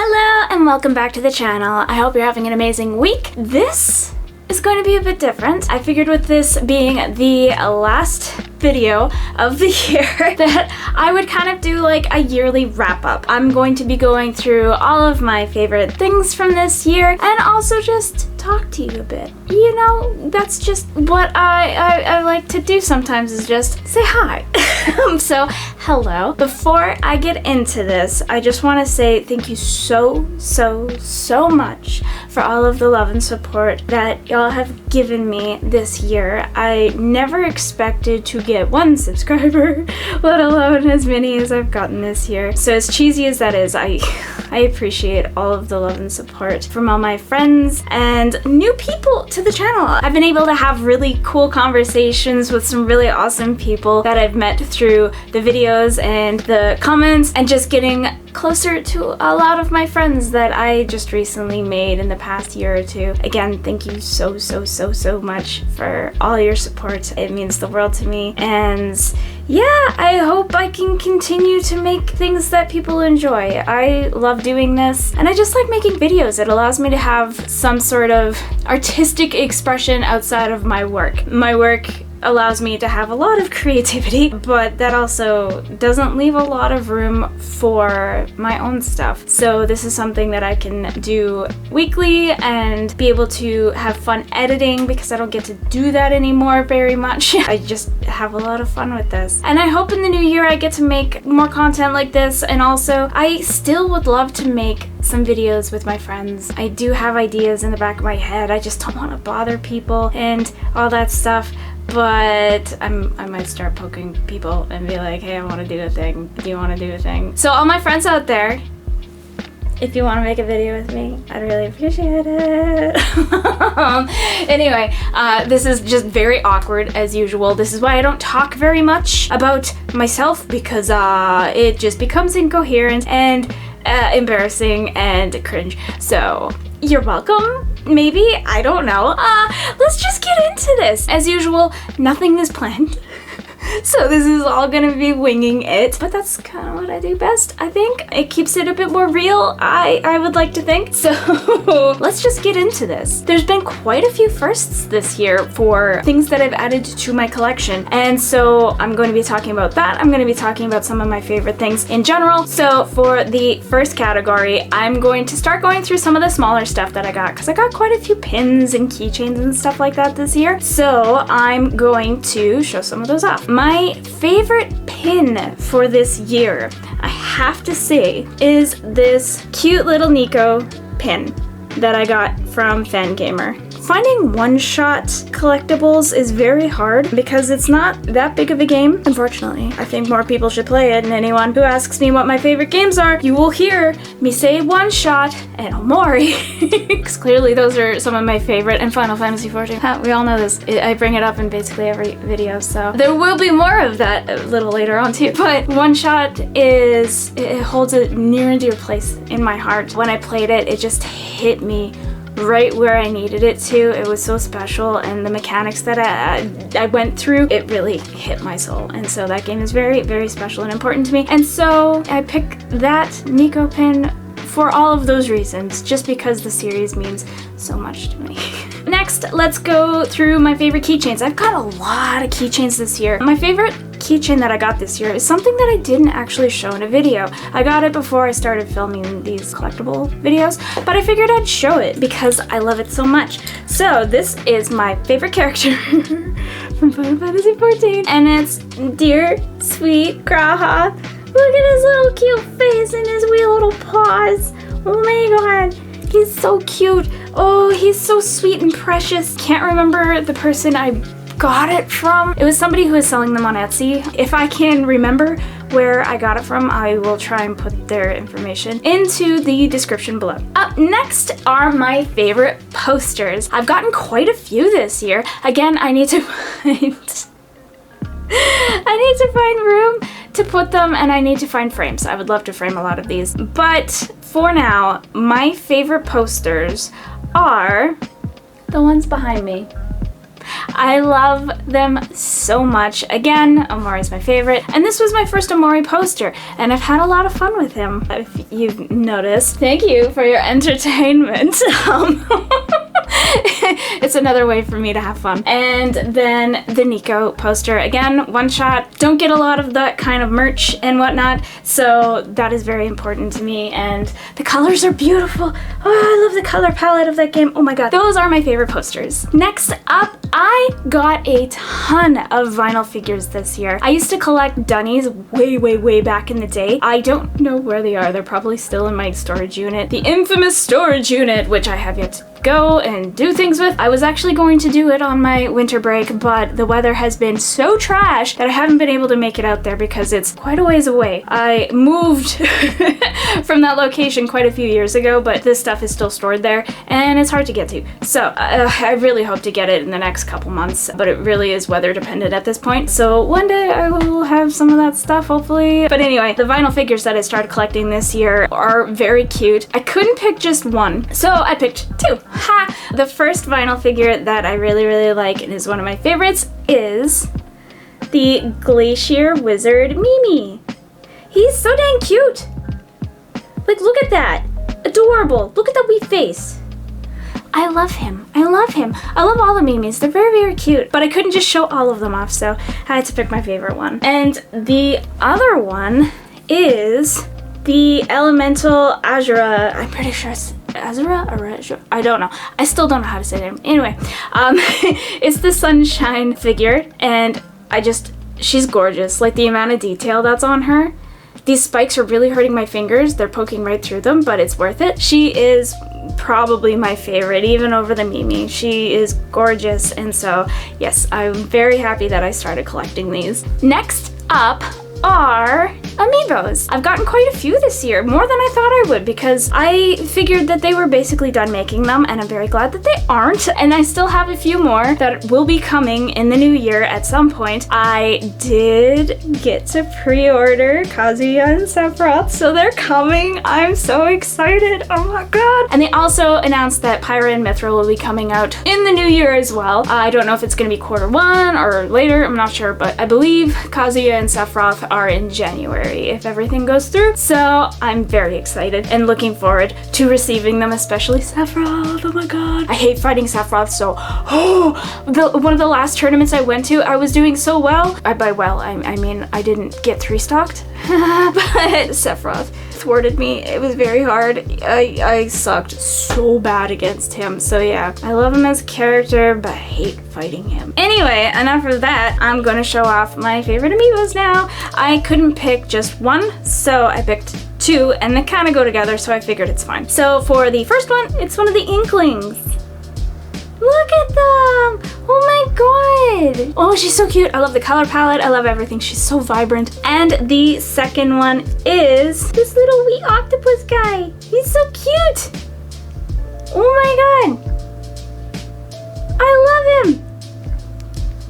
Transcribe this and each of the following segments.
Hello and welcome back to the channel. I hope you're having an amazing week. This is going to be a bit different. I figured with this being the last video of the year that I would kind of do like a yearly wrap up. I'm going to be going through all of my favorite things from this year and also just talk to you a bit. You know, that's just what I like to do sometimes, is just say hi. So, hello. Before I get into this, I just want to say thank you so much for all of the love and support that y'all have given me this year. I never expected to get 1 subscriber, let alone as many as I've gotten this year. So as cheesy as that is, I appreciate all of the love and support from all my friends and new people to the channel. I've been able to have really cool conversations with some really awesome people that I've met through the videos and the comments, and just getting closer to a lot of my friends that I just recently made in the past year or two. Again, thank you so much for all your support. It means the world to me, and yeah, I hope I can continue to make things that people enjoy. I love doing this, and I just like making videos. It allows me to have some sort of artistic expression outside of my work. My work allows me to have a lot of creativity, but that also doesn't leave a lot of room for my own stuff. So this is something that I can do weekly and be able to have fun editing, because I don't get to do that anymore very much. I just have a lot of fun with this. And I hope in the new year I get to make more content like this, and also I still would love to make some videos with my friends. I do have ideas in the back of my head. I just don't want to bother people and all that stuff. But I might start poking people and be like, hey, I want to do a thing. Do you want to do a thing? So all my friends out there, if you want to make a video with me, I'd really appreciate it. Anyway, this is just very awkward as usual. This is why I don't talk very much about myself, because it just becomes incoherent and embarrassing and cringe. So you're welcome. Maybe, I don't know. Let's just get into this. As usual, nothing is planned. So this is all gonna be winging it, but that's kind of what I do best, I think. It keeps it a bit more real, I would like to think. So let's just get into this. There's been quite a few firsts this year for things that I've added to my collection, and so I'm going to be talking about that. I'm going to be talking about some of my favorite things in general. So for the first category, I'm going to start going through some of the smaller stuff that I got, because I got quite a few pins and keychains and stuff like that this year. So I'm going to show some of those off. My favorite pin for this year, I have to say, is this cute little Nico pin that I got from Fangamer. Finding one-shot collectibles is very hard because it's not that big of a game, unfortunately. I think more people should play it, and anyone who asks me what my favorite games are, you will hear me say one-shot and Omori. Because clearly those are some of my favorite, and Final Fantasy XIV. We all know this. I bring it up in basically every video, so there will be more of that a little later on too. But one-shot it holds a near and dear place in my heart. When I played it, it just hit me right where I needed it to. It was so special, and the mechanics that I went through, it really hit my soul. And so that game is very special and important to me. And so I picked that Nico pin for all of those reasons, just because the series means so much to me. Next, let's go through my favorite keychains. I've got a lot of keychains this year. My favorite keychain that I got this year is something that I didn't actually show in a video. I got it before I started filming these collectible videos, but I figured I'd show it because I love it so much. So this is my favorite character from Final Fantasy XIV, and it's dear, sweet Graha. Look at his little cute face and his wee little paws. Oh my god, he's so cute. Oh, he's so sweet and precious. Can't remember the person I got it from. It was somebody who was selling them on Etsy. If I can remember where I got it from, I will try and put their information into the description below. Up next are my favorite posters. I've gotten quite a few this year. Again, I need to find room to put them, and I need to find frames. I would love to frame a lot of these, but for now, my favorite posters are the ones behind me. I love them so much. Again, Omori's my favorite, and this was my first Omori poster, and I've had a lot of fun with him, if you've noticed. Thank you for your entertainment. It's another way for me to have fun. And then the Nico poster, again, one shot. Don't get a lot of that kind of merch and whatnot, so that is very important to me, and the colors are beautiful. Oh, I love the color palette of that game. Oh my god, those are my favorite posters. Next up, I got a ton of vinyl figures this year. I used to collect Dunnies way back in the day. I don't know where they are. They're probably still in my storage unit. The infamous storage unit, which I have yet to go and do things with. I was actually going to do it on my winter break, but the weather has been so trash that I haven't been able to make it out there because it's quite a ways away. I moved from that location quite a few years ago, but this stuff is still stored there and it's hard to get to. So I really hope to get it in the next couple months, but it really is weather dependent at this point. So one day I will have some of that stuff, hopefully. But anyway, the vinyl figures that I started collecting this year are very cute. I couldn't pick just one, so I picked two. Ha! The first vinyl figure that I really like and is one of my favorites is the Glacier Wizard Mimi. He's so dang cute. Like, look at that. Adorable. Look at that wee face. I love him. I love him. I love all the Mimis. They're very cute, but I couldn't just show all of them off, so I had to pick my favorite one. And the other one is the Elemental Azura. I'm pretty sure it's Azura or Azura? I don't know. I still don't know how to say it. Anyway, it's the Sunshine figure, and she's gorgeous. Like, the amount of detail that's on her. These spikes are really hurting my fingers. They're poking right through them, but it's worth it. She is probably my favorite, even over the Mimi. She is gorgeous, and so yes, I'm very happy that I started collecting these. Next up are amiibos. I've gotten quite a few this year, more than I thought I would, because I figured that they were basically done making them, and I'm very glad that they aren't. And I still have a few more that will be coming in the new year at some point. I did get to pre-order Kazuya and Sephiroth, so they're coming. I'm so excited. Oh my god. And they also announced that Pyra and Mithra will be coming out in the new year as well. I don't know if it's gonna be Q1 or later, I'm not sure, but I believe Kazuya and Sephiroth are in January if everything goes through. So I'm very excited and looking forward to receiving them, especially Sephiroth. Oh my god. I hate fighting Sephiroth, so one of the last tournaments I went to, I was doing so well. By well, I mean I didn't get 3-stocked, but Sephiroth thwarted me. It was very hard. I sucked so bad against him. So yeah, I love him as a character, but I hate fighting him. Anyway, enough of that. I'm gonna show off my favorite amiibos now. I couldn't pick just one, so I picked two, and they kind of go together, so I figured it's fine. So for the first one, it's one of the Inklings. Look at them! Oh my god! Oh, she's so cute. I love the color palette. I love everything. She's so vibrant. And the second one is this little wee octopus guy. He's so cute! Oh my god! I love him!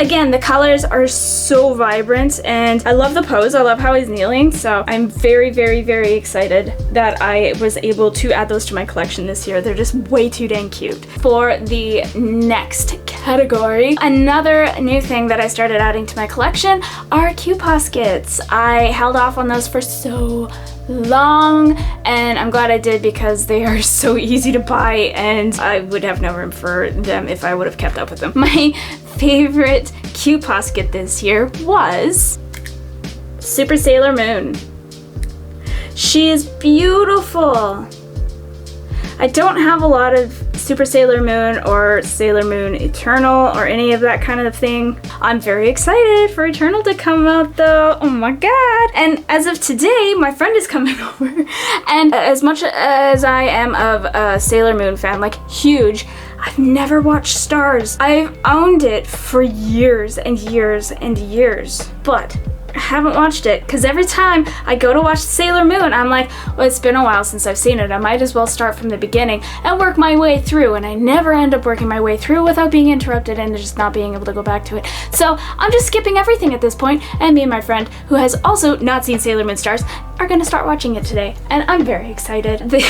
Again, the colors are so vibrant, and I love the pose. I love how he's kneeling, so I'm very excited that I was able to add those to my collection this year. They're just way too dang cute. For the next category, another new thing that I started adding to my collection are Q-Poskets. I held off on those for so long, and I'm glad I did because they are so easy to buy, and I would have no room for them if I would have kept up with them. My favorite Q-Posket this year was Super Sailor Moon. She is beautiful. I don't have a lot of Super Sailor Moon or Sailor Moon Eternal or any of that kind of thing. I'm very excited for Eternal to come out though. Oh my god. And as of today, my friend is coming over. And as much as I am of a Sailor Moon fan, like huge, I've never watched Stars. I've owned it for years and years and years. But haven't watched it, because every time I go to watch Sailor Moon, I'm like, well, it's been a while since I've seen it. I might as well start from the beginning and work my way through, and I never end up working my way through without being interrupted and just not being able to go back to it. So I'm just skipping everything at this point, and me and my friend, who has also not seen Sailor Moon Stars, are gonna start watching it today, and I'm very excited. The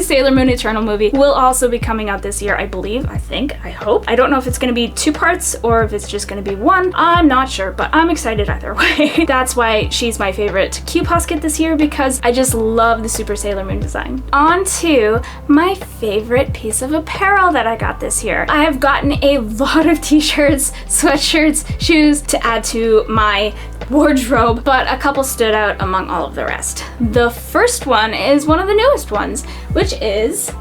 Sailor Moon Eternal movie will also be coming out this year, I believe, I think, I hope. I don't know if it's gonna be 2 parts or if it's just gonna be 1. I'm not sure, but I'm excited either way. That's why she's my favorite Q-Posket this year, because I just love the Super Sailor Moon design. On to my favorite piece of apparel that I got this year. I have gotten a lot of t-shirts, sweatshirts, shoes to add to my wardrobe, but a couple stood out among all of the rest. The first one is one of the newest ones, which is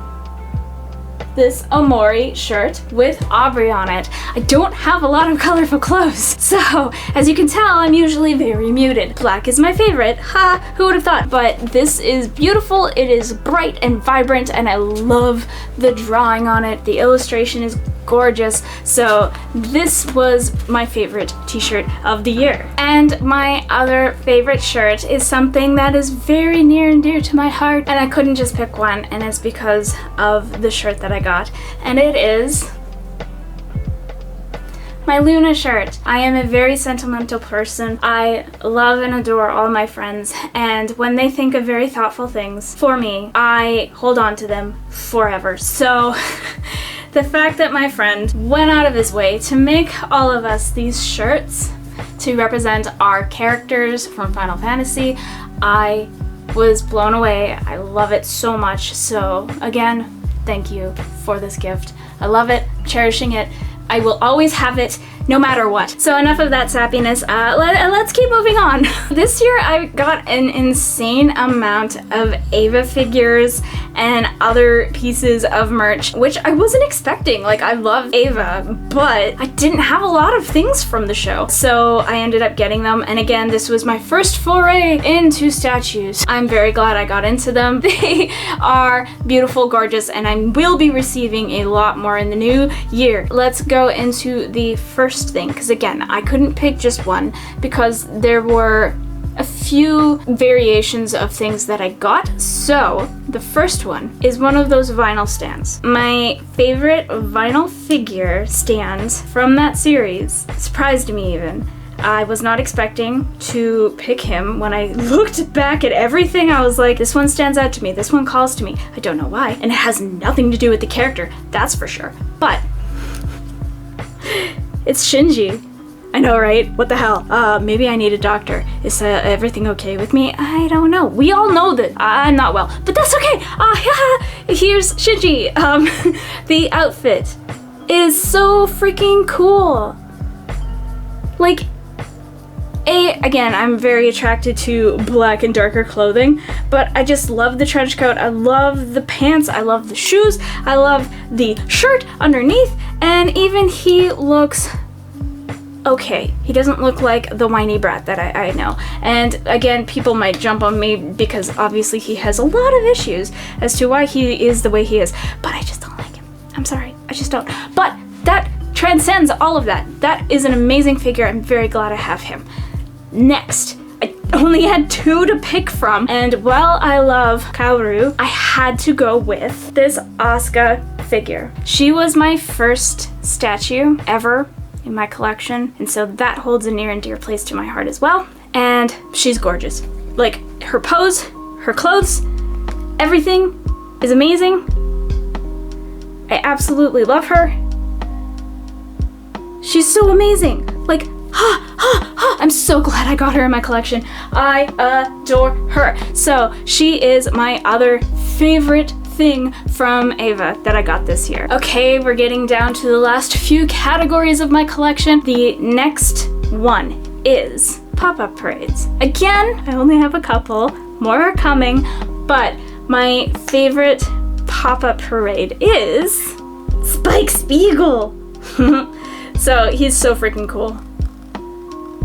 this Omori shirt with Aubrey on it. I don't have a lot of colorful clothes, so as you can tell, I'm usually very muted. Black is my favorite, ha, who would have thought? But this is beautiful, it is bright and vibrant, and I love the drawing on it. The illustration is gorgeous, so this was my favorite t-shirt of the year. And my other favorite shirt is something that is very near and dear to my heart, and I couldn't just pick one, and it's because of the shirt that I got, and it is my Luna shirt. I am a very sentimental person. I love and adore all my friends, and when they think of very thoughtful things for me, I hold on to them forever. So the fact that my friend went out of his way to make all of us these shirts to represent our characters from Final Fantasy, I was blown away. I love it so much. So again, thank you for this gift. I love it, cherishing it. I will always have it, no matter what. So enough of that sappiness, let's keep moving on. This year I got an insane amount of Ava figures and other pieces of merch, which I wasn't expecting. Like, I love Ava, but I didn't have a lot of things from the show. So I ended up getting them, and again, this was my first foray into statues. I'm very glad I got into them. They are beautiful, gorgeous, and I will be receiving a lot more in the new year. Let's go into the first thing, because again, I couldn't pick just one because there were a few variations of things that I got. So the first one is one of those vinyl stands. My favorite vinyl figure stand from that series surprised me even. I was not expecting to pick him. When I looked back at everything, I was like, this one stands out to me, this one calls to me. I don't know why, and it has nothing to do with the character, that's for sure. But it's Shinji. I know, right? What the hell? Maybe I need a doctor. Is everything okay with me? I don't know. We all know that I'm not well, but that's okay. Here's Shinji. The outfit is so freaking cool. Like, again, I'm very attracted to black and darker clothing, but I just love the trench coat, I love the pants, I love the shoes, I love the shirt underneath, and even he looks okay. He doesn't look like the whiny brat that I know. And again, people might jump on me because obviously he has a lot of issues as to why he is the way he is, but I just don't like him. I'm sorry, I just don't. But that transcends all of that. That is an amazing figure. I'm very glad I have him. Next, I only had 2 to pick from, and while I love Kaoru, I had to go with this Asuka figure. She was my first statue ever in my collection, and so that holds a near and dear place to my heart as well. And she's gorgeous. Like, her pose, her clothes, everything is amazing. I absolutely love her. She's so amazing. Like, I'm so glad I got her in my collection. I adore her. So she is my other favorite thing from Ava that I got this year. Okay, we're getting down to the last few categories of my collection. The next one is pop-up parades. Again, I only have a couple, more are coming, but my favorite pop-up parade is Spike Spiegel. So he's so freaking cool.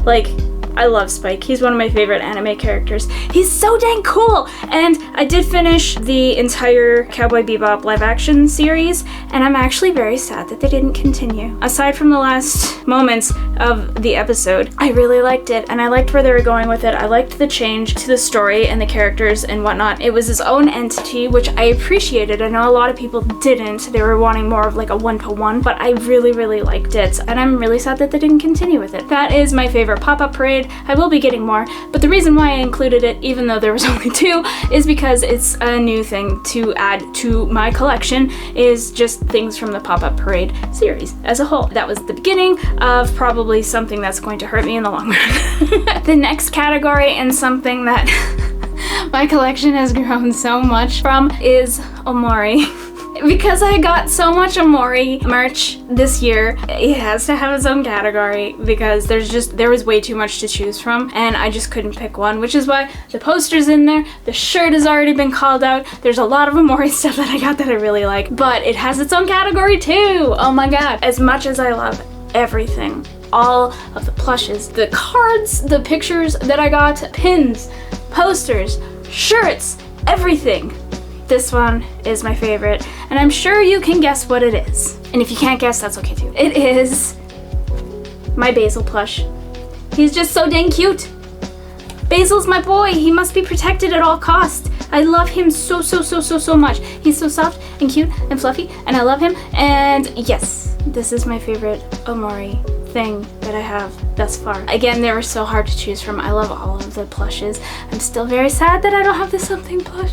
Like, I love Spike. He's one of my favorite anime characters. He's so dang cool! And I did finish the entire Cowboy Bebop live action series, and I'm actually very sad that they didn't continue. Aside from the last moments of the episode, I really liked it, and I liked where they were going with it. I liked the change to the story and the characters and whatnot. It was its own entity, which I appreciated. I know a lot of people didn't. They were wanting more of like a one-to-one, but I really, really liked it, and I'm really sad that they didn't continue with it. That is my favorite pop-up parade. I will be getting more, but the reason why I included it, even though there was only 2, is because it's a new thing to add to my collection, is just things from the pop-up parade series as a whole. That was the beginning of probably something that's going to hurt me in the long run. The next category, and something that my collection has grown so much from, is Omori. Because I got so much Omori merch this year, it has to have its own category because there was way too much to choose from, and I just couldn't pick one, which is why the poster's in there, the shirt has already been called out, there's a lot of Omori stuff that I got that I really like, but it has its own category too! Oh my god. As much as I love everything, all of the plushes, the cards, the pictures that I got, pins, posters, shirts, everything. This one is my favorite, and I'm sure you can guess what it is. And if you can't guess, that's okay too. It is my Basil plush. He's just so dang cute. Basil's my boy. He must be protected at all costs. I love him so much. He's so soft and cute and fluffy, and I love him. And yes, this is my favorite Omori thing that I have thus far. Again, they were so hard to choose from. I love all of the plushes. I'm still very sad that I don't have the something plush.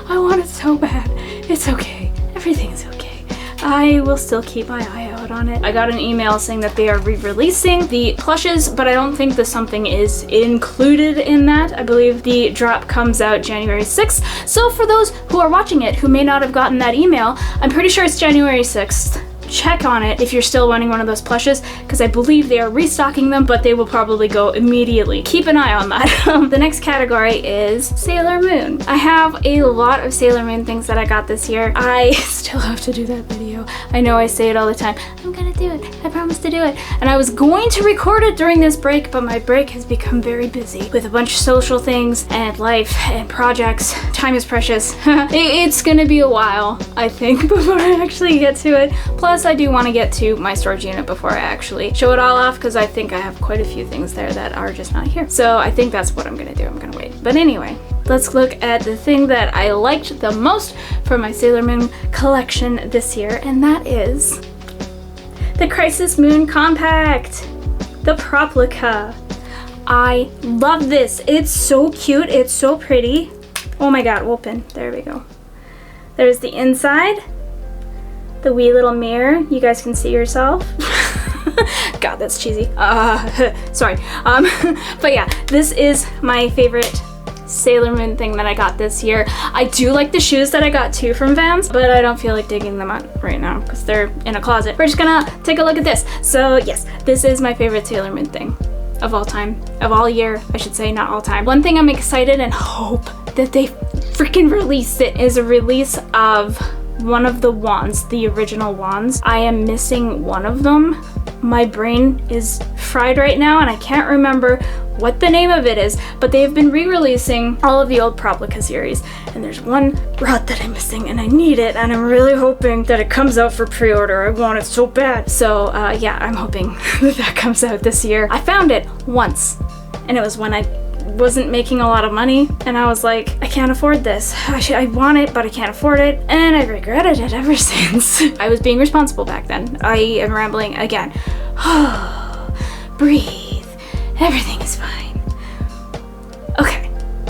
I want it so bad. It's okay. Everything's okay. I will still keep my eye out on it. I got an email saying that they are re-releasing the plushes, but I don't think the something is included in that. I believe the drop comes out January 6th. So for those who are watching it who may not have gotten that email, I'm pretty sure it's January 6th. Check on it if you're still wanting one of those plushes, because I believe they are restocking them, but they will probably go immediately. Keep an eye on that. The next category is Sailor Moon. I have a lot of Sailor Moon things that I got this year. I still have to do that video. I know I say it all the time. I'm gonna do it. I promise to do it. And I was going to record it during this break, but my break has become very busy with a bunch of social things and life and projects. Time is precious. It's gonna be a while, I think, before I actually get to it. Plus, I do want to get to my storage unit before I actually show it all off, because I think I have quite a few things there that are just not here. So I think that's what I'm gonna do. I'm gonna wait. But anyway, let's look at the thing that I liked the most from my Sailor Moon collection this year, and that is the Crisis Moon Compact, the Proplica. I love this. It's so cute. It's so pretty. Oh my god, open. There we go. There's the inside. The wee little mirror, you guys can see yourself. God, that's cheesy. Sorry. But yeah, this is my favorite Sailor Moon thing that I got this year. I do like the shoes that I got too from Vans, but I don't feel like digging them out right now because they're in a closet. We're just gonna take a look at this. So yes, this is my favorite Sailor Moon thing of all time, of all year, I should say, not all time. One thing I'm excited and hope that they freaking release it is a release of one of the wands, the original wands. I am missing one of them. My brain is fried right now and I can't remember what the name of it is, but they've been re-releasing all of the old Proplica series, and there's one rod that I'm missing and I need it, and I'm really hoping that it comes out for pre-order. I want it so bad. So yeah, I'm hoping that comes out this year. I found it once, and it was when I wasn't making a lot of money, and I was like, I can't afford this. I want it, but I can't afford it, and I regretted it ever since. I was being responsible back then. I am rambling again. Breathe. Everything is fine.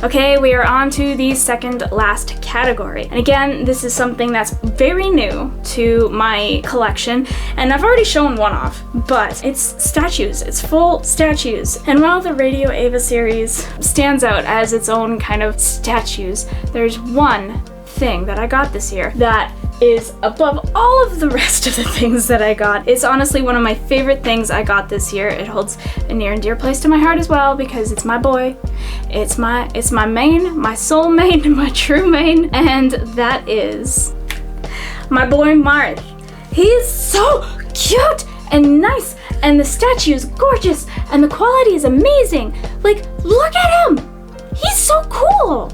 Okay, we are on to the second last category. And again, this is something that's very new to my collection, and I've already shown one off, but it's statues. It's full statues. And while the Radio Ava series stands out as its own kind of statues, there's one thing that I got this year that is above all of the rest of the things that I got. It's honestly one of my favorite things I got this year. It holds a near and dear place to my heart as well because it's my boy. It's my main, my soul main, my true main, and that is my boy Marth. He's so cute and nice and the statue is gorgeous, and the quality is amazing. Like, look at him! He's so cool!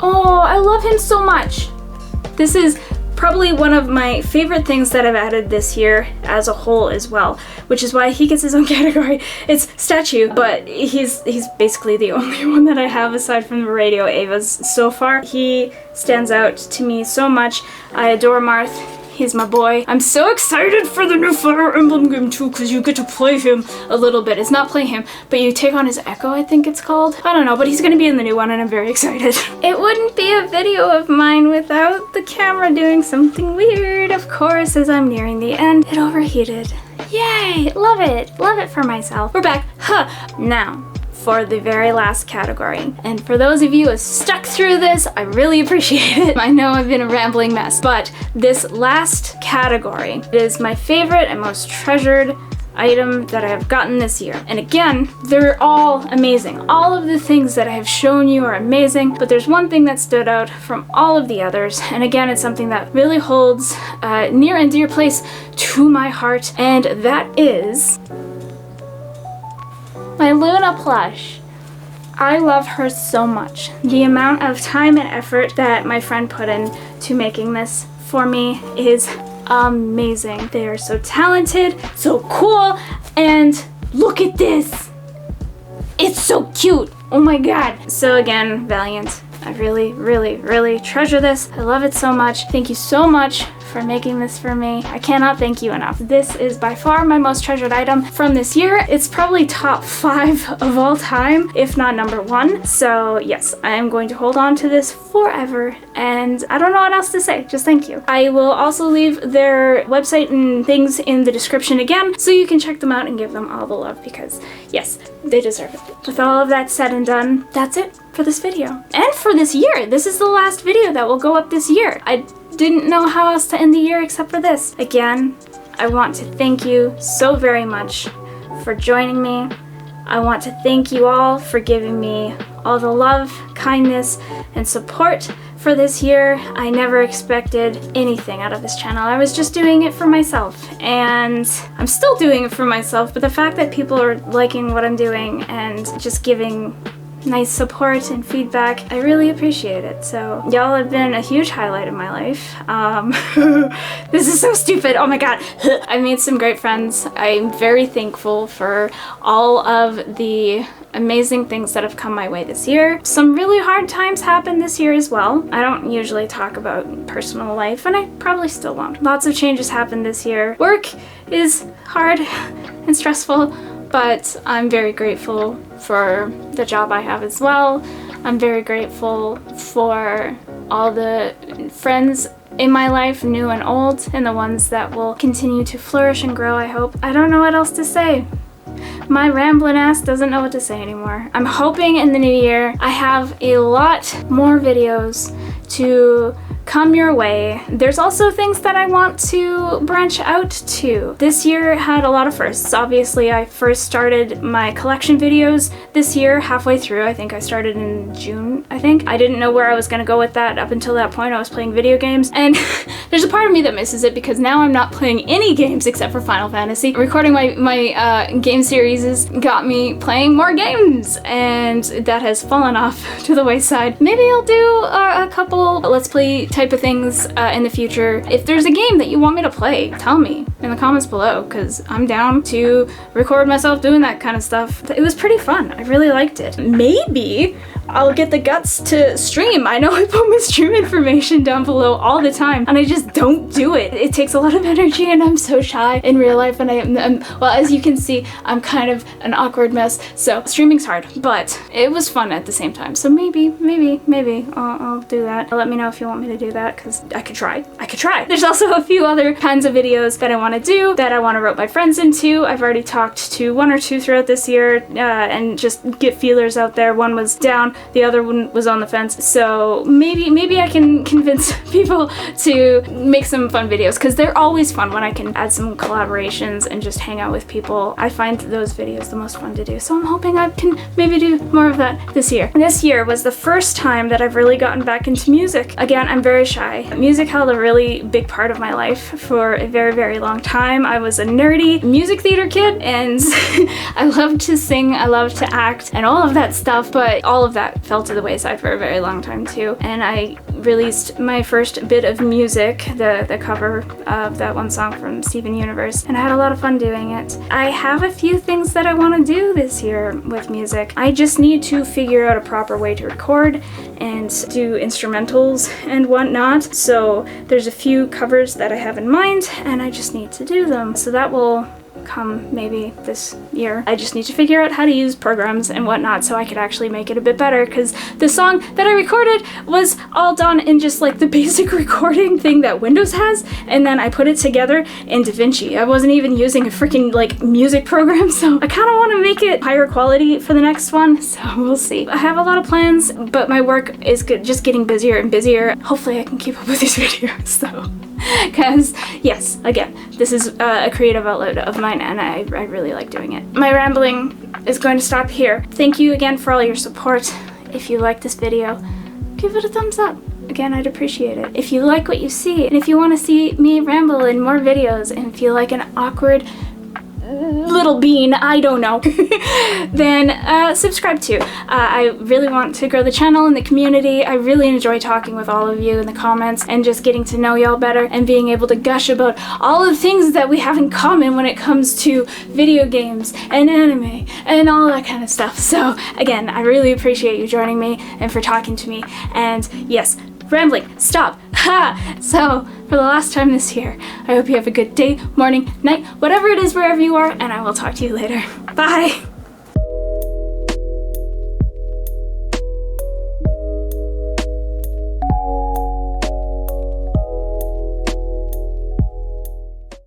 Oh, I love him so much. This is probably one of my favorite things that I've added this year as a whole as well, which is why he gets his own category. It's statue, but he's basically the only one that I have aside from the Radio Avas so far. He stands out to me so much. I adore Marth. He's my boy. I'm so excited for the new Fire Emblem game too, because you get to play him a little bit. It's not play him, but you take on his Echo, I think it's called. I don't know, but he's gonna be in the new one and I'm very excited. It wouldn't be a video of mine without the camera doing something weird. Of course, as I'm nearing the end, it overheated. Yay, love it. Love it for myself. We're back. Huh. Now, for the very last category. And for those of you who have stuck through this, I really appreciate it. I know I've been a rambling mess, but this last category is my favorite and most treasured item that I have gotten this year. And again, they're all amazing. All of the things that I have shown you are amazing, but there's one thing that stood out from all of the others. And again, it's something that really holds near and dear place to my heart, and that is my Luna plush. I love her so much. The amount of time and effort that my friend put in to making this for me is amazing. They are so talented, so cool, and look at this. It's so cute. Oh my god. So again, Valiant, I really, really, really treasure this. I love it so much. Thank you so much for making this for me. I cannot thank you enough. This is by far my most treasured item from this year. It's probably top 5 of all time, if not number 1. So yes, I am going to hold on to this forever, and I don't know what else to say. Just thank you. I will also leave their website and things in the description again, so you can check them out and give them all the love, because yes, they deserve it. With all of that said and done, that's it for this video. And for this year. This is the last video that will go up this year. I didn't know how else to end the year except for this. Again, I want to thank you so very much for joining me. I want to thank you all for giving me all the love, kindness, and support for this year. I never expected anything out of this channel. I was just doing it for myself, and I'm still doing it for myself, but the fact that people are liking what I'm doing and just giving nice support and feedback, I really appreciate it. So y'all have been a huge highlight of my life. This is so stupid, oh my god. I made some great friends. I'm very thankful for all of the amazing things that have come my way this year. Some really hard times happened this year as well. I don't usually talk about personal life, and I probably still won't. Lots of changes happened this year. Work is hard and stressful, but I'm very grateful for the job I have as well. I'm very grateful for all the friends in my life, new and old, and the ones that will continue to flourish and grow, I hope. I don't know what else to say. My rambling ass doesn't know what to say anymore. I'm hoping in the new year I have a lot more videos to come your way. There's also things that I want to branch out to. This year had a lot of firsts. Obviously, I first started my collection videos this year, halfway through. I think I started in June, I think. I didn't know where I was gonna go with that. Up until that point, I was playing video games, and there's a part of me that misses it because now I'm not playing any games except for Final Fantasy. Recording my game series has got me playing more games, and that has fallen off to the wayside. Maybe I'll do a couple Let's Play type of things in the future. If there's a game that you want me to play, tell me in the comments below, because I'm down to record myself doing that kind of stuff. It was pretty fun. I really liked it. Maybe I'll get the guts to stream. I know I put my stream information down below all the time, and I just don't do it. It takes a lot of energy, and I'm so shy in real life, and well, as you can see, I'm kind of an awkward mess, so streaming's hard, but it was fun at the same time. So maybe I'll do that. Let me know if you want me to do that, because I could try. There's also a few other kinds of videos that I want to do, that I want to rope my friends into. I've already talked to 1 or 2 throughout this year, and just get feelers out there. One was down, the other one was on the fence, so maybe I can convince people to make some fun videos, because they're always fun when I can add some collaborations and just hang out with people. I find those videos the most fun to do, so I'm hoping I can maybe do more of that this year. This year was the first time that I've really gotten back into music. Again, I'm very shy. Music held a really big part of my life for a very, very long time, I was a nerdy music theater kid, and I loved to sing, I loved to act, and all of that stuff, but all of that fell to the wayside for a very long time too. And I released my first bit of music, the cover of that one song from Steven Universe, and I had a lot of fun doing it. I have a few things that I want to do this year with music. I just need to figure out a proper way to record and do instrumentals and whatnot. So there's a few covers that I have in mind, and I just need to do them. So that will come maybe this year. I just need to figure out how to use programs and whatnot so I could actually make it a bit better, because the song that I recorded was all done in just like the basic recording thing that Windows has, and then I put it together in DaVinci. I wasn't even using a freaking like music program, so I kind of want to make it higher quality for the next one, so we'll see. I have a lot of plans, but my work is just getting busier and busier. Hopefully I can keep up with these videos, so. Because, yes, again, this is a creative outlet of mine, and I really like doing it. My rambling is going to stop here. Thank you again for all your support. If you like this video, give it a thumbs up. Again, I'd appreciate it. If you like what you see, and if you want to see me ramble in more videos and feel like an awkward little bean, I don't know, then subscribe too. I really want to grow the channel and the community. I really enjoy talking with all of you in the comments and just getting to know y'all better and being able to gush about all the things that we have in common when it comes to video games and anime and all that kind of stuff. So again, I really appreciate you joining me and for talking to me. And yes, rambling, stop. Ha! So, for the last time this year, I hope you have a good day, morning, night, whatever it is, wherever you are, and I will talk to you later. Bye!